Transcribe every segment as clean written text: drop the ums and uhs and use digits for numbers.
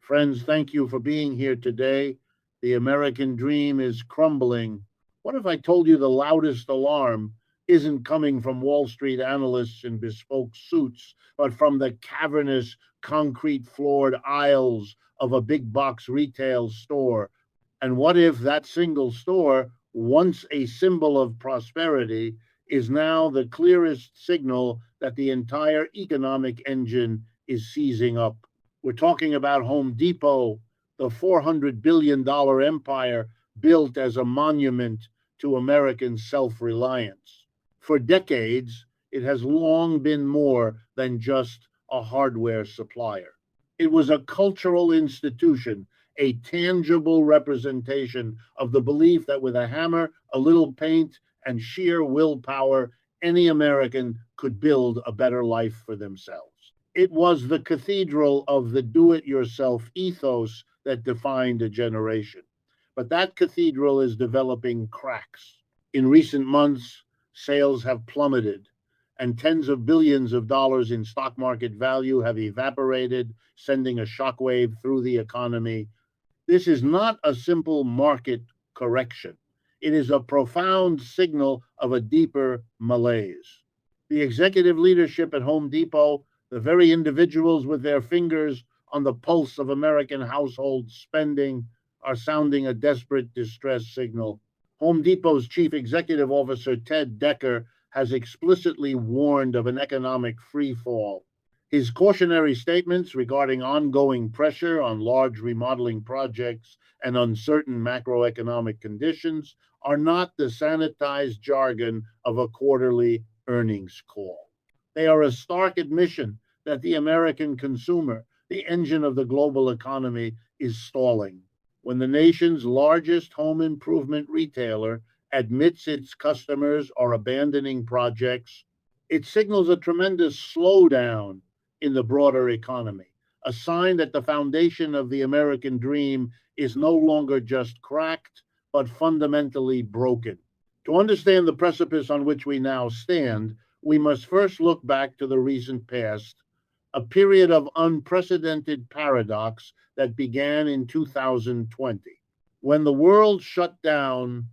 Friends, thank you for being here today. The American dream is crumbling. What if I told you the loudest alarm isn't coming from Wall Street analysts in bespoke suits, but from the cavernous, concrete floored aisles of a big box retail store? And what if that single store, once a symbol of prosperity, is now the clearest signal that the entire economic engine is seizing up? We're talking about Home Depot, the $400 billion empire built as a monument to American self reliance. For decades, it has long been more than just a hardware supplier. It was a cultural institution, a tangible representation of the belief that with a hammer, a little paint, and sheer willpower, any American could build a better life for themselves. It was the cathedral of the do it yourself ethos that defined a generation. But that cathedral is developing cracks. In recent months, sales have plummeted, and tens of billions of dollars in stock market value have evaporated, sending a shockwave through the economy. This is not a simple market correction. It is a profound signal of a deeper malaise. The executive leadership at Home Depot, the very individuals with their fingers on the pulse of American household spending, are sounding a desperate distress signal. Home Depot's chief executive officer, Ted Decker, has explicitly warned of an economic freefall. His cautionary statements regarding ongoing pressure on large remodeling projects and uncertain macroeconomic conditions are not the sanitized jargon of a quarterly earnings call. They are a stark admission that the American consumer, the engine of the global economy, is stalling. When the nation's largest home improvement retailer admits its customers are abandoning projects, it signals a tremendous slowdown in the broader economy, a sign that the foundation of the American dream is no longer just cracked, but fundamentally broken. To understand the precipice on which we now stand, we must first look back to the recent past, a period of unprecedented paradox that began in 2020. When the world shut down,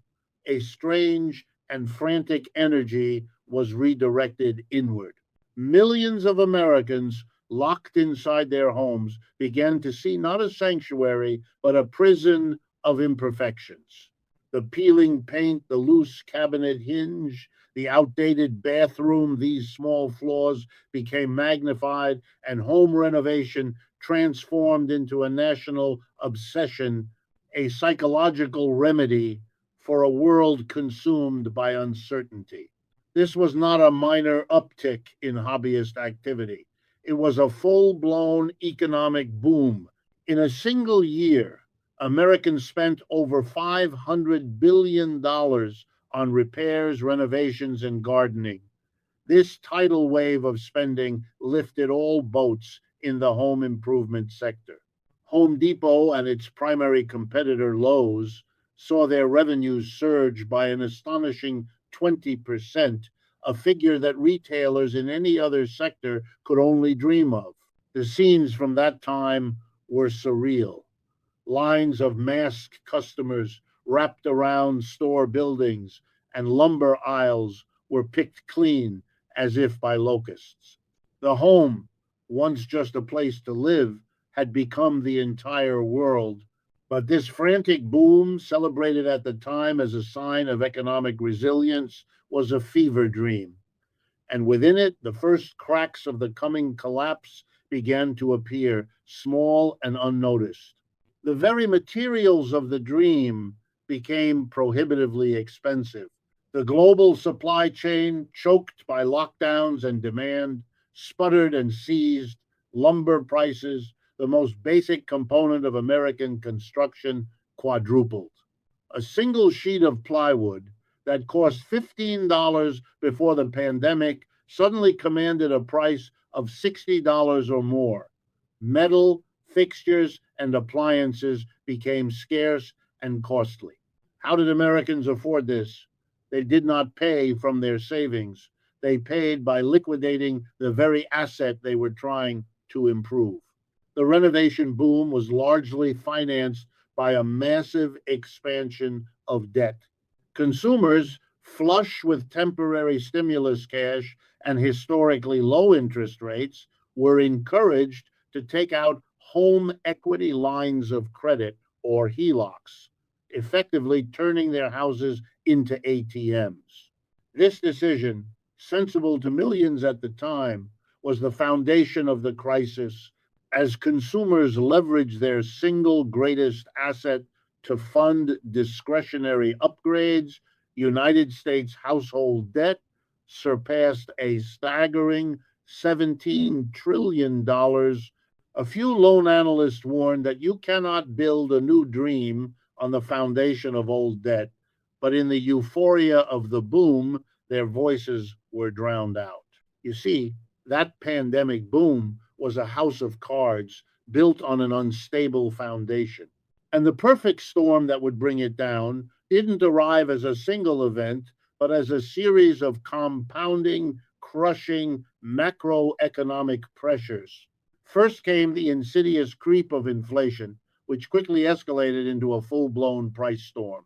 a strange and frantic energy was redirected inward. Millions of Americans locked inside their homes began to see not a sanctuary, but a prison of imperfections. The peeling paint, the loose cabinet hinge, the outdated bathroom, these small flaws became magnified, and home renovation transformed into a national obsession, a psychological remedy for a world consumed by uncertainty. This was not a minor uptick in hobbyist activity. It was a full blown economic boom. In a single year, Americans spent over $500 billion on repairs, renovations, and gardening. This tidal wave of spending lifted all boats in the home improvement sector. Home Depot and its primary competitor, Lowe's, saw their revenues surge by an astonishing 20%, a figure that retailers in any other sector could only dream of. The scenes from that time were surreal. Lines of masked customers wrapped around store buildings, and lumber aisles were picked clean as if by locusts. The home, once just a place to live, had become the entire world. But this frantic boom, celebrated at the time as a sign of economic resilience, was a fever dream. And within it, the first cracks of the coming collapse began to appear, small and unnoticed. The very materials of the dream became prohibitively expensive. The global supply chain, choked by lockdowns and demand, sputtered and seized. Lumber prices, the most basic component of American construction, quadrupled. A single sheet of plywood that cost $15 before the pandemic suddenly commanded a price of $60 or more. Metal, fixtures, and appliances became scarce and costly. How did Americans afford this? They did not pay from their savings. They paid by liquidating the very asset they were trying to improve. The renovation boom was largely financed by a massive expansion of debt. Consumers, flush with temporary stimulus cash and historically low interest rates, were encouraged to take out home equity lines of credit, or HELOCs, effectively turning their houses into ATMs. This decision, sensible to millions at the time, was the foundation of the crisis as consumers leveraged their single greatest asset to fund discretionary upgrades. United States household debt surpassed a staggering $17 trillion. A few loan analysts warned that you cannot build a new dream on the foundation of old debt, but in the euphoria of the boom, their voices were drowned out. You see, that pandemic boom was a house of cards built on an unstable foundation. And the perfect storm that would bring it down didn't arrive as a single event, but as a series of compounding, crushing macroeconomic pressures. First came the insidious creep of inflation, which quickly escalated into a full blown price storm.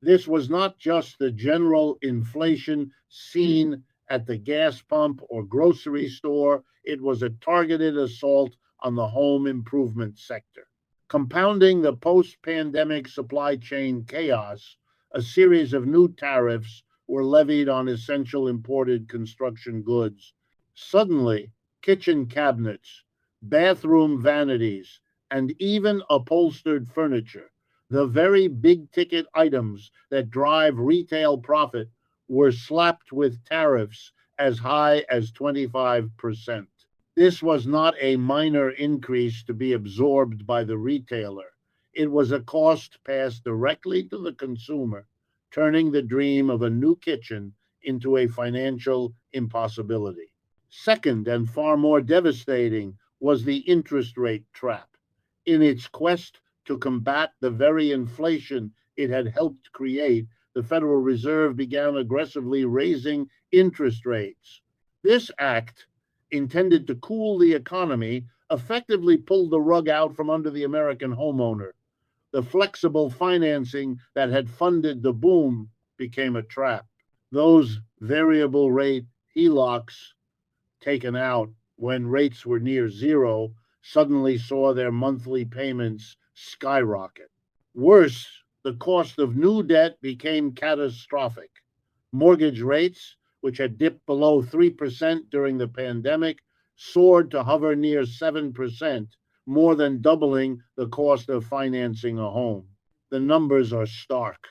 This was not just the general inflation seen at the gas pump or grocery store, it was a targeted assault on the home improvement sector. Compounding the post pandemic supply chain chaos, a series of new tariffs were levied on essential imported construction goods. Suddenly, kitchen cabinets, bathroom vanities, and even upholstered furniture, the very big ticket items that drive retail profit, were slapped with tariffs as high as 25%. This was not a minor increase to be absorbed by the retailer. It was a cost passed directly to the consumer, turning the dream of a new kitchen into a financial impossibility. Second, and far more devastating, was the interest rate trap. In its quest to combat the very inflation it had helped create, the Federal Reserve began aggressively raising interest rates. This act, intended to cool the economy, effectively pulled the rug out from under the American homeowner. The flexible financing that had funded the boom became a trap. Those variable rate HELOCs taken out when rates were near zero suddenly saw their monthly payments skyrocket. Worse, the cost of new debt became catastrophic. Mortgage rates, which had dipped below 3% during the pandemic, soared to hover near 7%, more than doubling the cost of financing a home. The numbers are stark.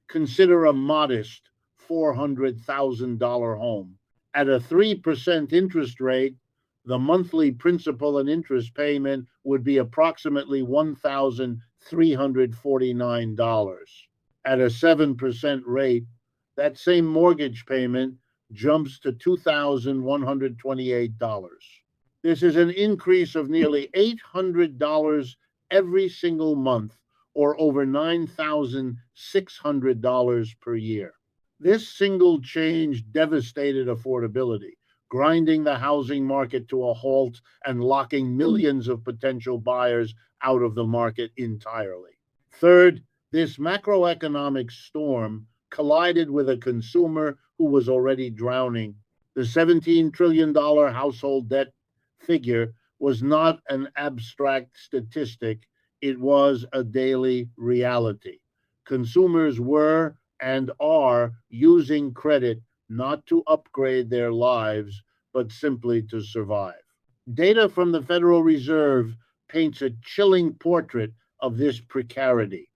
Consider a modest $400,000 home. At a 3% interest rate, the monthly principal and interest payment would be approximately $1,349. At a 7% rate, that same mortgage payment jumps to $2,128. This is an increase of nearly $800 every single month, or over $9,600 per year. This single change devastated affordability, grinding the housing market to a halt and locking millions of potential buyers out of the market entirely. Third, this macroeconomic storm collided with a consumer who was already drowning. The $17 trillion household debt figure was not an abstract statistic, it was a daily reality. Consumers were and are using credit not to upgrade their lives, but simply to survive. Data from the Federal Reserve paints a chilling portrait of this precarity.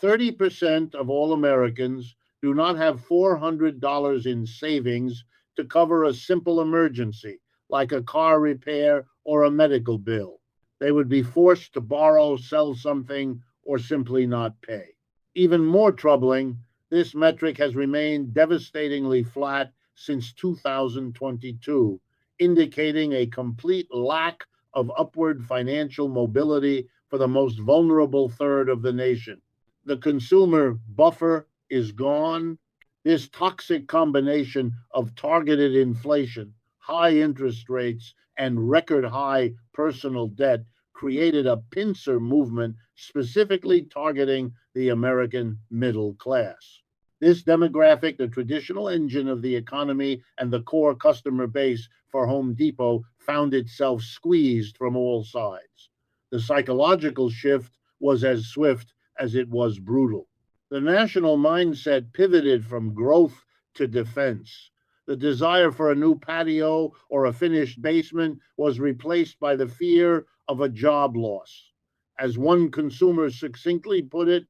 30% of all Americans do not have $400 in savings to cover a simple emergency, like a car repair or a medical bill. They would be forced to borrow, sell something, or simply not pay. Even more troubling, this metric has remained devastatingly flat since 2022, indicating a complete lack of upward financial mobility for the most vulnerable third of the nation. The consumer buffer is gone. This toxic combination of targeted inflation, high interest rates, and record high personal debt created a pincer movement specifically targeting the American middle class. This demographic, the traditional engine of the economy and the core customer base for Home Depot, found itself squeezed from all sides. The psychological shift was as swift as it was brutal. The national mindset pivoted from growth to defense. The desire for a new patio or a finished basement was replaced by the fear of a job loss. As one consumer succinctly put it,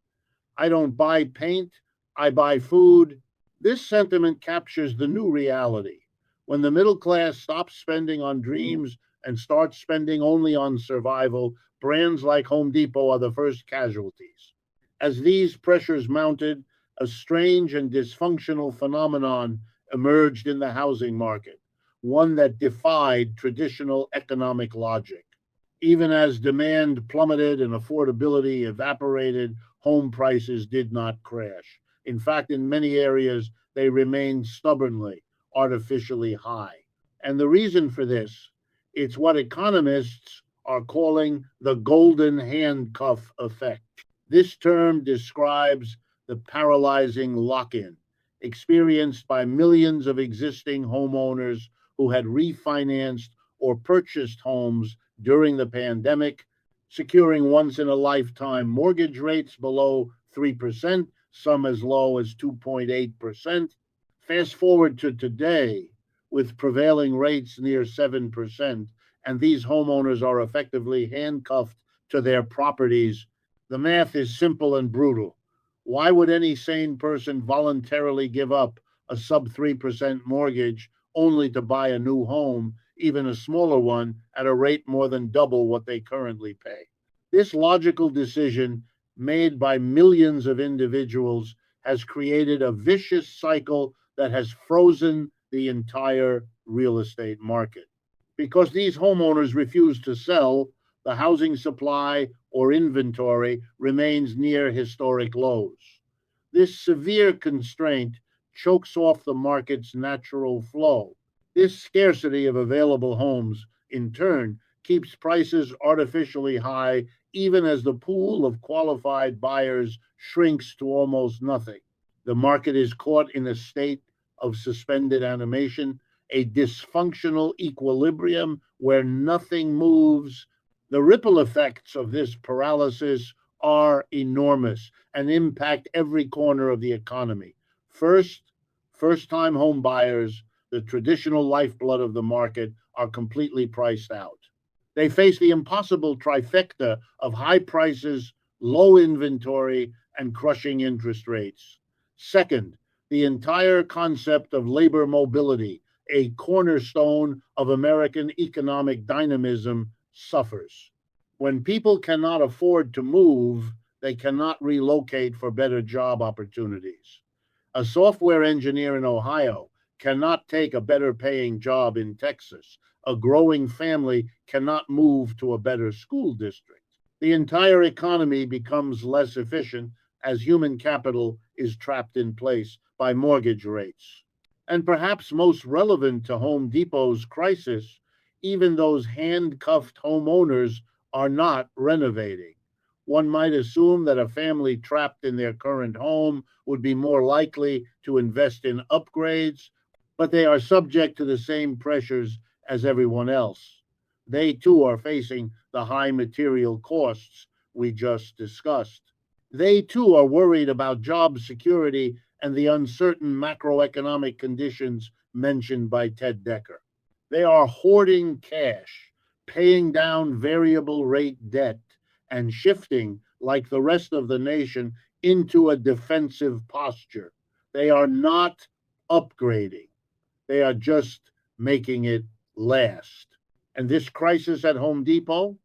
I don't buy paint, I buy food. This sentiment captures the new reality. When the middle class stops spending on dreams and starts spending only on survival, brands like Home Depot are the first casualties. As these pressures mounted, a strange and dysfunctional phenomenon emerged in the housing market, one that defied traditional economic logic. Even as demand plummeted and affordability evaporated, home prices did not crash. In fact, in many areas, they remained stubbornly, artificially high. And the reason for this, it's what economists are calling the golden handcuff effect. This term describes the paralyzing lock-in experienced by millions of existing homeowners who had refinanced or purchased homes during the pandemic, securing once in a lifetime mortgage rates below 3%, some as low as 2.8%. Fast forward to today, with prevailing rates near 7%, and these homeowners are effectively handcuffed to their properties. The math is simple and brutal. Why would any sane person voluntarily give up a sub 3% mortgage only to buy a new home, even a smaller one, at a rate more than double what they currently pay? This logical decision, made by millions of individuals, has created a vicious cycle that has frozen the entire real estate market. Because these homeowners refuse to sell, the housing supply or inventory remains near historic lows. This severe constraint chokes off the market's natural flow. This scarcity of available homes, in turn, keeps prices artificially high even as the pool of qualified buyers shrinks to almost nothing. The market is caught in a state of suspended animation, a dysfunctional equilibrium where nothing moves. The ripple effects of this paralysis are enormous and impact every corner of the economy. First-time home buyers, the traditional lifeblood of the market, are completely priced out. They face the impossible trifecta of high prices, low inventory, and crushing interest rates. Second, the entire concept of labor mobility, a cornerstone of American economic dynamism, suffers. When people cannot afford to move, they cannot relocate for better job opportunities. A software engineer in Ohio cannot take a better paying job in Texas. A growing family cannot move to a better school district. The entire economy becomes less efficient as human capital is trapped in place by mortgage rates. And perhaps most relevant to Home Depot's crisis, even those handcuffed homeowners are not renovating. One might assume that a family trapped in their current home would be more likely to invest in upgrades, but they are subject to the same pressures as everyone else. They too are facing the high material costs we just discussed. They too are worried about job security and the uncertain macroeconomic conditions mentioned by Ted Decker. They are hoarding cash, paying down variable rate debt, and shifting, like the rest of the nation, into a defensive posture. They are not upgrading. They are just making it last. And this crisis at Home Depot,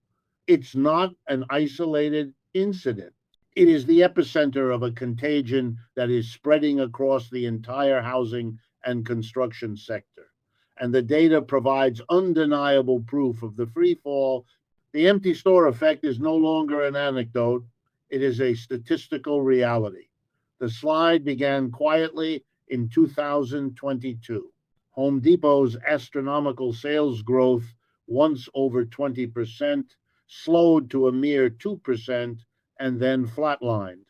it's not an isolated incident. It is the epicenter of a contagion that is spreading across the entire housing and construction sector. And the data provides undeniable proof of the free fall. The empty store effect is no longer an anecdote, it is a statistical reality. The slide began quietly in 2022. Home Depot's astronomical sales growth, once over 20%, slowed to a mere 2% and then flatlined.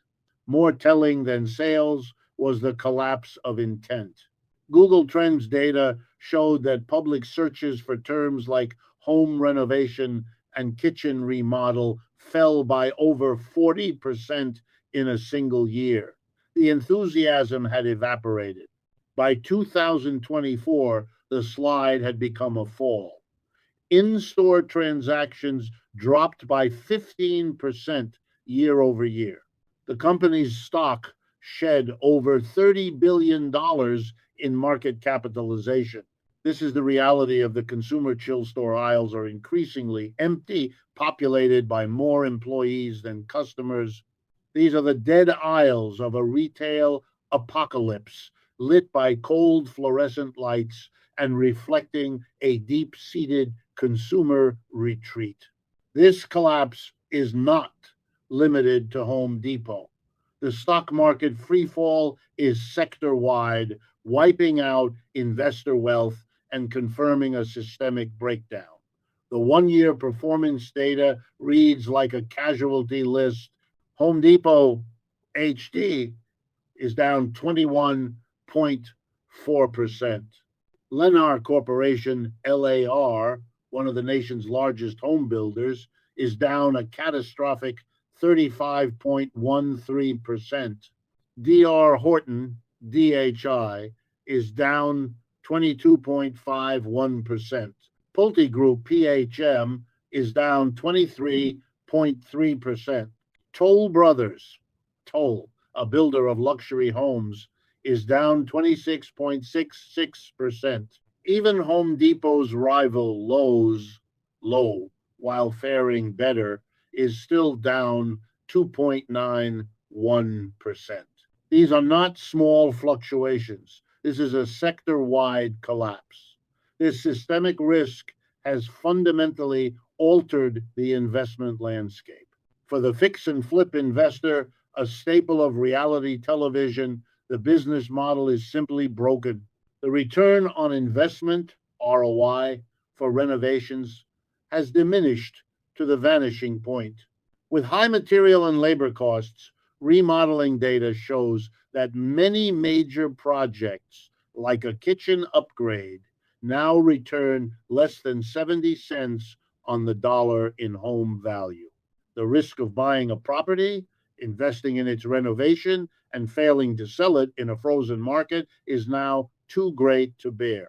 More telling than sales was the collapse of intent. Google Trends data showed that public searches for terms like home renovation and kitchen remodel fell by over 40% in a single year. The enthusiasm had evaporated. By 2024, the slide had become a fall. In-store transactions dropped by 15% year over year. The company's stock shed over $30 billion in market capitalization. This is the reality of the consumer chill store aisles are increasingly empty, populated by more employees than customers. These are the dead aisles of a retail apocalypse, lit by cold fluorescent lights and reflecting a deep-seated consumer retreat. This collapse is not limited to Home Depot. The stock market freefall is sector-wide, wiping out investor wealth and confirming a systemic breakdown. The one-year performance data reads like a casualty list. Home Depot HD is down 21.4%. Lennar Corporation, LAR, one of the nation's largest home builders, is down a catastrophic 35.13%. DR Horton, DHI, is down 22.51%. Pulte Group, PHM, is down 23.3%. Toll Brothers, Toll, a builder of luxury homes, is down 26.66%. Even Home Depot's rival Lowe's, while faring better, is still down 2.91%. These are not small fluctuations. This is a sector-wide collapse. This systemic risk has fundamentally altered the investment landscape. For the fix and flip investor, a staple of reality television, the business model is simply broken. The return on investment, ROI, for renovations has diminished to the vanishing point. With high material and labor costs, remodeling data shows that many major projects, like a kitchen upgrade, now return less than 70 cents on the dollar in home value. The risk of buying a property, investing in its renovation, and failing to sell it in a frozen market is now too great to bear.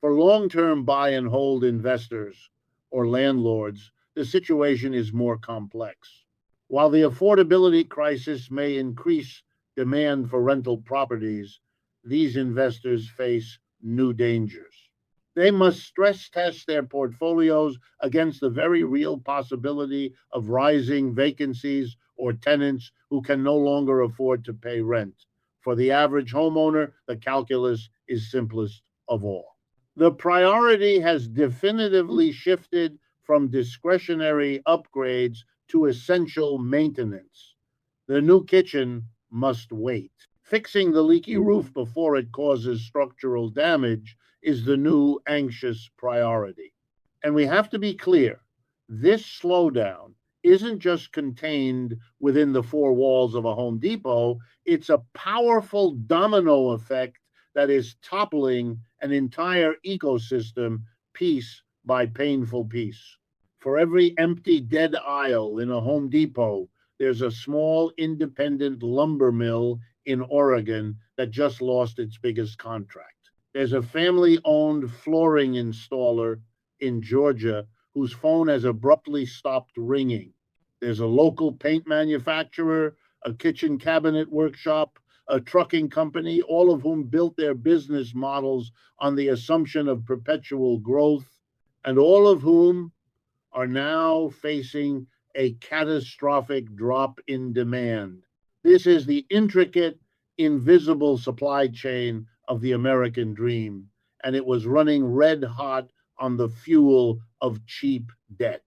For long-term buy and hold investors or landlords, the situation is more complex. While the affordability crisis may increase demand for rental properties, these investors face new dangers. They must stress test their portfolios against the very real possibility of rising vacancies or tenants who can no longer afford to pay rent. For the average homeowner, the calculus is simplest of all. The priority has definitively shifted from discretionary upgrades to essential maintenance. The new kitchen must wait. Fixing the leaky roof before it causes structural damage is the new anxious priority. And we have to be clear, this slowdown isn't just contained within the four walls of a Home Depot, it's a powerful domino effect that is toppling an entire ecosystem piece by painful piece. For every empty dead aisle in a Home Depot, there's a small independent lumber mill in Oregon that just lost its biggest contract. There's a family-owned flooring installer in Georgia whose phone has abruptly stopped ringing. There's a local paint manufacturer, a kitchen cabinet workshop, a trucking company, all of whom built their business models on the assumption of perpetual growth, and all of whom are now facing a catastrophic drop in demand. This is the intricate, invisible supply chain of the American dream, and it was running red hot on the fuel of cheap debt.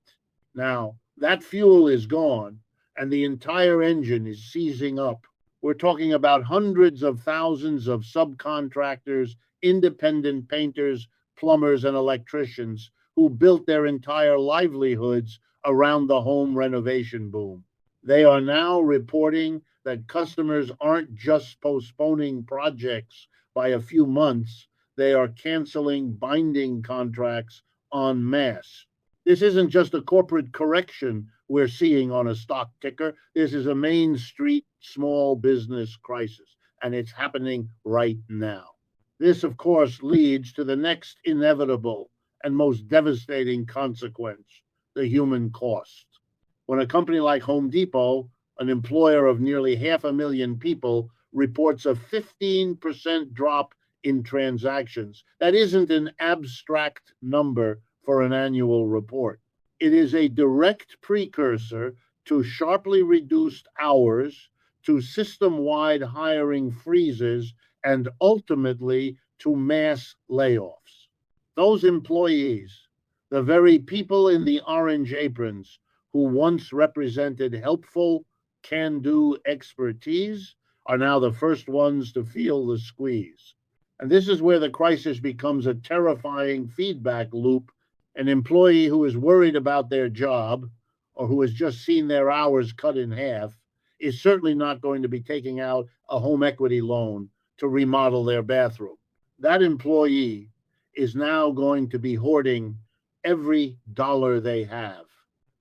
Now, that fuel is gone, and the entire engine is seizing up. We're talking about hundreds of thousands of subcontractors, independent painters, plumbers, and electricians who built their entire livelihoods around the home renovation boom. They are now reporting that customers aren't just postponing projects by a few months, they are canceling binding contracts en masse. This isn't just a corporate correction we're seeing on a stock ticker. This is a Main Street small business crisis, and it's happening right now. This, of course, leads to the next inevitable and most devastating consequence, the human cost. When a company like Home Depot, an employer of nearly 500,000 people, reports a 15% drop in transactions, that isn't an abstract number for an annual report. It is a direct precursor to sharply reduced hours, to system wide hiring freezes, and ultimately to mass layoffs. Those employees, the very people in the orange aprons who once represented helpful, can do expertise, are now the first ones to feel the squeeze. And this is where the crisis becomes a terrifying feedback loop. An employee who is worried about their job or who has just seen their hours cut in half is certainly not going to be taking out a home equity loan to remodel their bathroom. That employee is now going to be hoarding every dollar they have.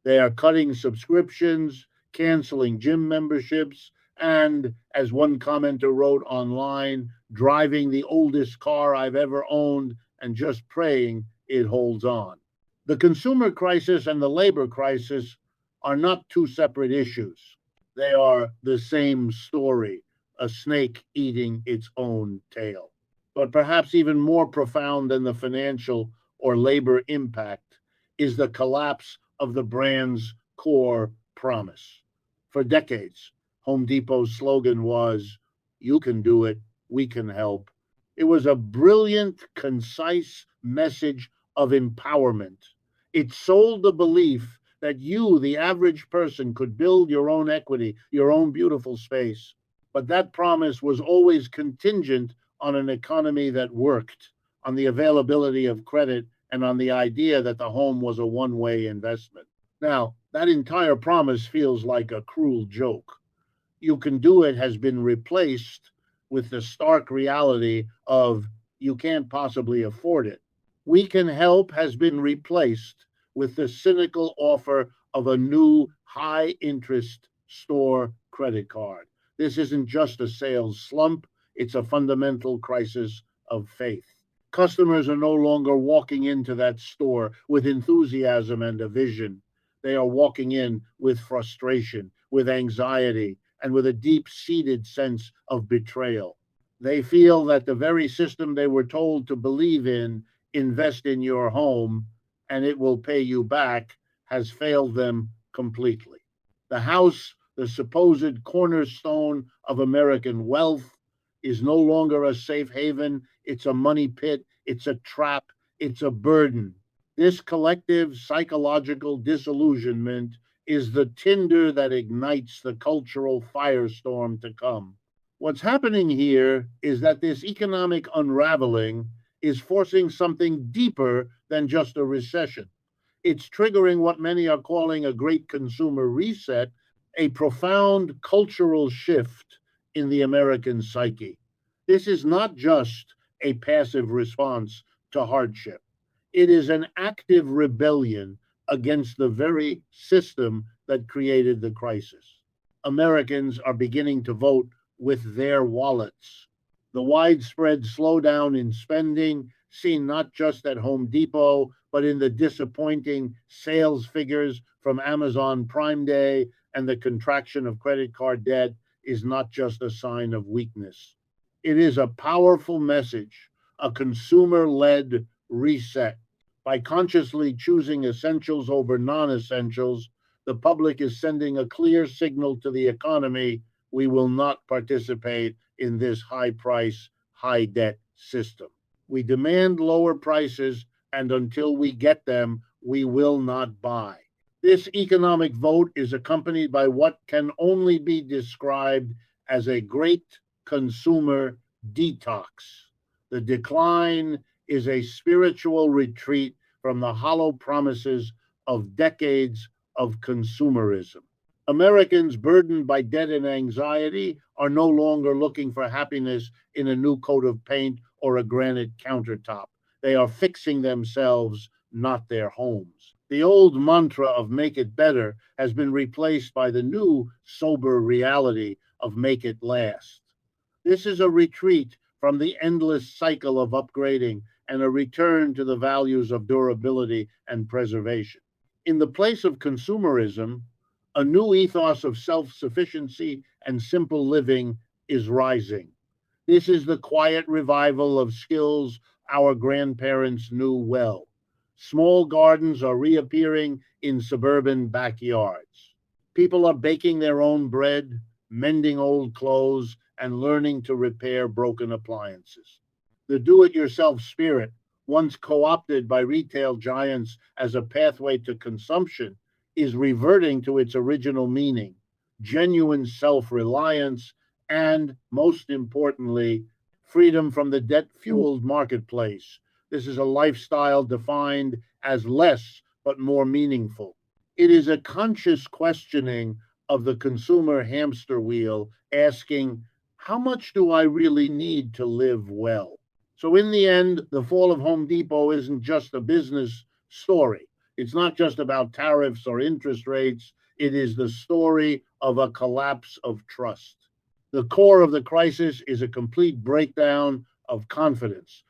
They are cutting subscriptions, canceling gym memberships, and, as one commenter wrote online, driving the oldest car I've ever owned and just praying it holds on. The consumer crisis and the labor crisis are not two separate issues. They are the same story, a snake eating its own tail. But perhaps even more profound than the financial or labor impact is the collapse of the brand's core promise. For decades, Home Depot's slogan was, "You can do it, we can help." It was a brilliant, concise message of empowerment. It sold the belief that you, the average person, could build your own equity, your own beautiful space. But that promise was always contingent on an economy that worked, on the availability of credit, and on the idea that the home was a one-way investment. Now, that entire promise feels like a cruel joke. "You can do it" has been replaced with the stark reality of "you can't possibly afford it." "We can help" has been replaced with the cynical offer of a new high interest store credit card. This isn't just a sales slump, it's a fundamental crisis of faith. Customers are no longer walking into that store with enthusiasm and a vision. They are walking in with frustration, with anxiety, and with a deep seated sense of betrayal. They feel that the very system they were told to believe in, invest in your home, and it will pay you back, has failed them completely. The house, the supposed cornerstone of American wealth, is no longer a safe haven. It's a money pit. It's a trap. It's a burden. This collective psychological disillusionment is the tinder that ignites the cultural firestorm to come. What's happening here is that this economic unraveling is forcing something deeper than just a recession. It's triggering what many are calling a great consumer reset, a profound cultural shift in the American psyche. This is not just a passive response to hardship, it is an active rebellion against the very system that created the crisis. Americans are beginning to vote with their wallets. The widespread slowdown in spending, seen not just at Home Depot, but in the disappointing sales figures from Amazon Prime Day and the contraction of credit card debt, is not just a sign of weakness. It is a powerful message, a consumer led reset. By consciously choosing essentials over non essentials, the public is sending a clear signal to the economy: we will not participate in this high price, high debt system. We demand lower prices, and until we get them, we will not buy. This economic vote is accompanied by what can only be described as a great consumer detox. The decline is a spiritual retreat from the hollow promises of decades of consumerism. Americans burdened by debt and anxiety are no longer looking for happiness in a new coat of paint or a granite countertop. They are fixing themselves, not their homes. The old mantra of make it better has been replaced by the new sober reality of make it last. This is a retreat from the endless cycle of upgrading and a return to the values of durability and preservation. In the place of consumerism, a new ethos of self sufficiency and simple living is rising. This is the quiet revival of skills our grandparents knew well. Small gardens are reappearing in suburban backyards. People are baking their own bread, mending old clothes, and learning to repair broken appliances. The do it yourself spirit, once co opted by retail giants as a pathway to consumption, is reverting to its original meaning genuine self reliance, and, most importantly, freedom from the debt fueled marketplace. This is a lifestyle defined as less but more meaningful. It is a conscious questioning of the consumer hamster wheel, asking, how much do I really need to live well? So, in the end, the fall of Home Depot isn't just a business story. It's not just about tariffs or interest rates. It is the story of a collapse of trust. The core of the crisis is a complete breakdown of confidence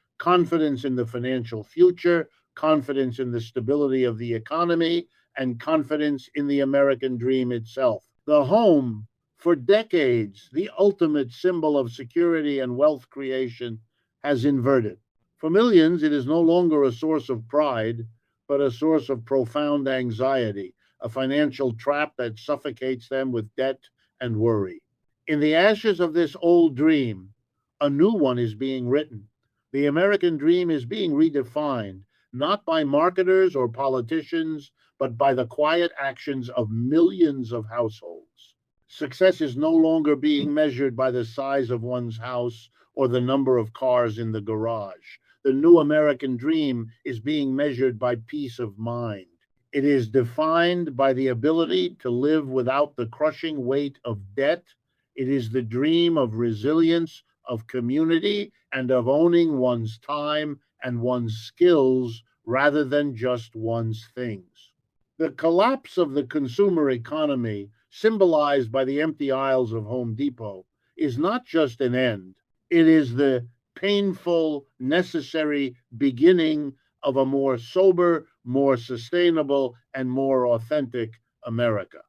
in the financial future, confidence in the stability of the economy, and confidence in the American dream itself. The home, for decades, the ultimate symbol of security and wealth creation, has inverted. For millions, it is no longer a source of pride, but a source of profound anxiety, a financial trap that suffocates them with debt and worry. In the ashes of this old dream, a new one is being written. The American dream is being redefined, not by marketers or politicians, but by the quiet actions of millions of households. Success is no longer being measured by the size of one's house or the number of cars in the garage. The new American dream is being measured by peace of mind. It is defined by the ability to live without the crushing weight of debt. It is the dream of resilience, of community, and of owning one's time and one's skills rather than just one's things. The collapse of the consumer economy, symbolized by the empty aisles of Home Depot, is not just an end. It is the painful, necessary beginning of a more sober, more sustainable, and more authentic America.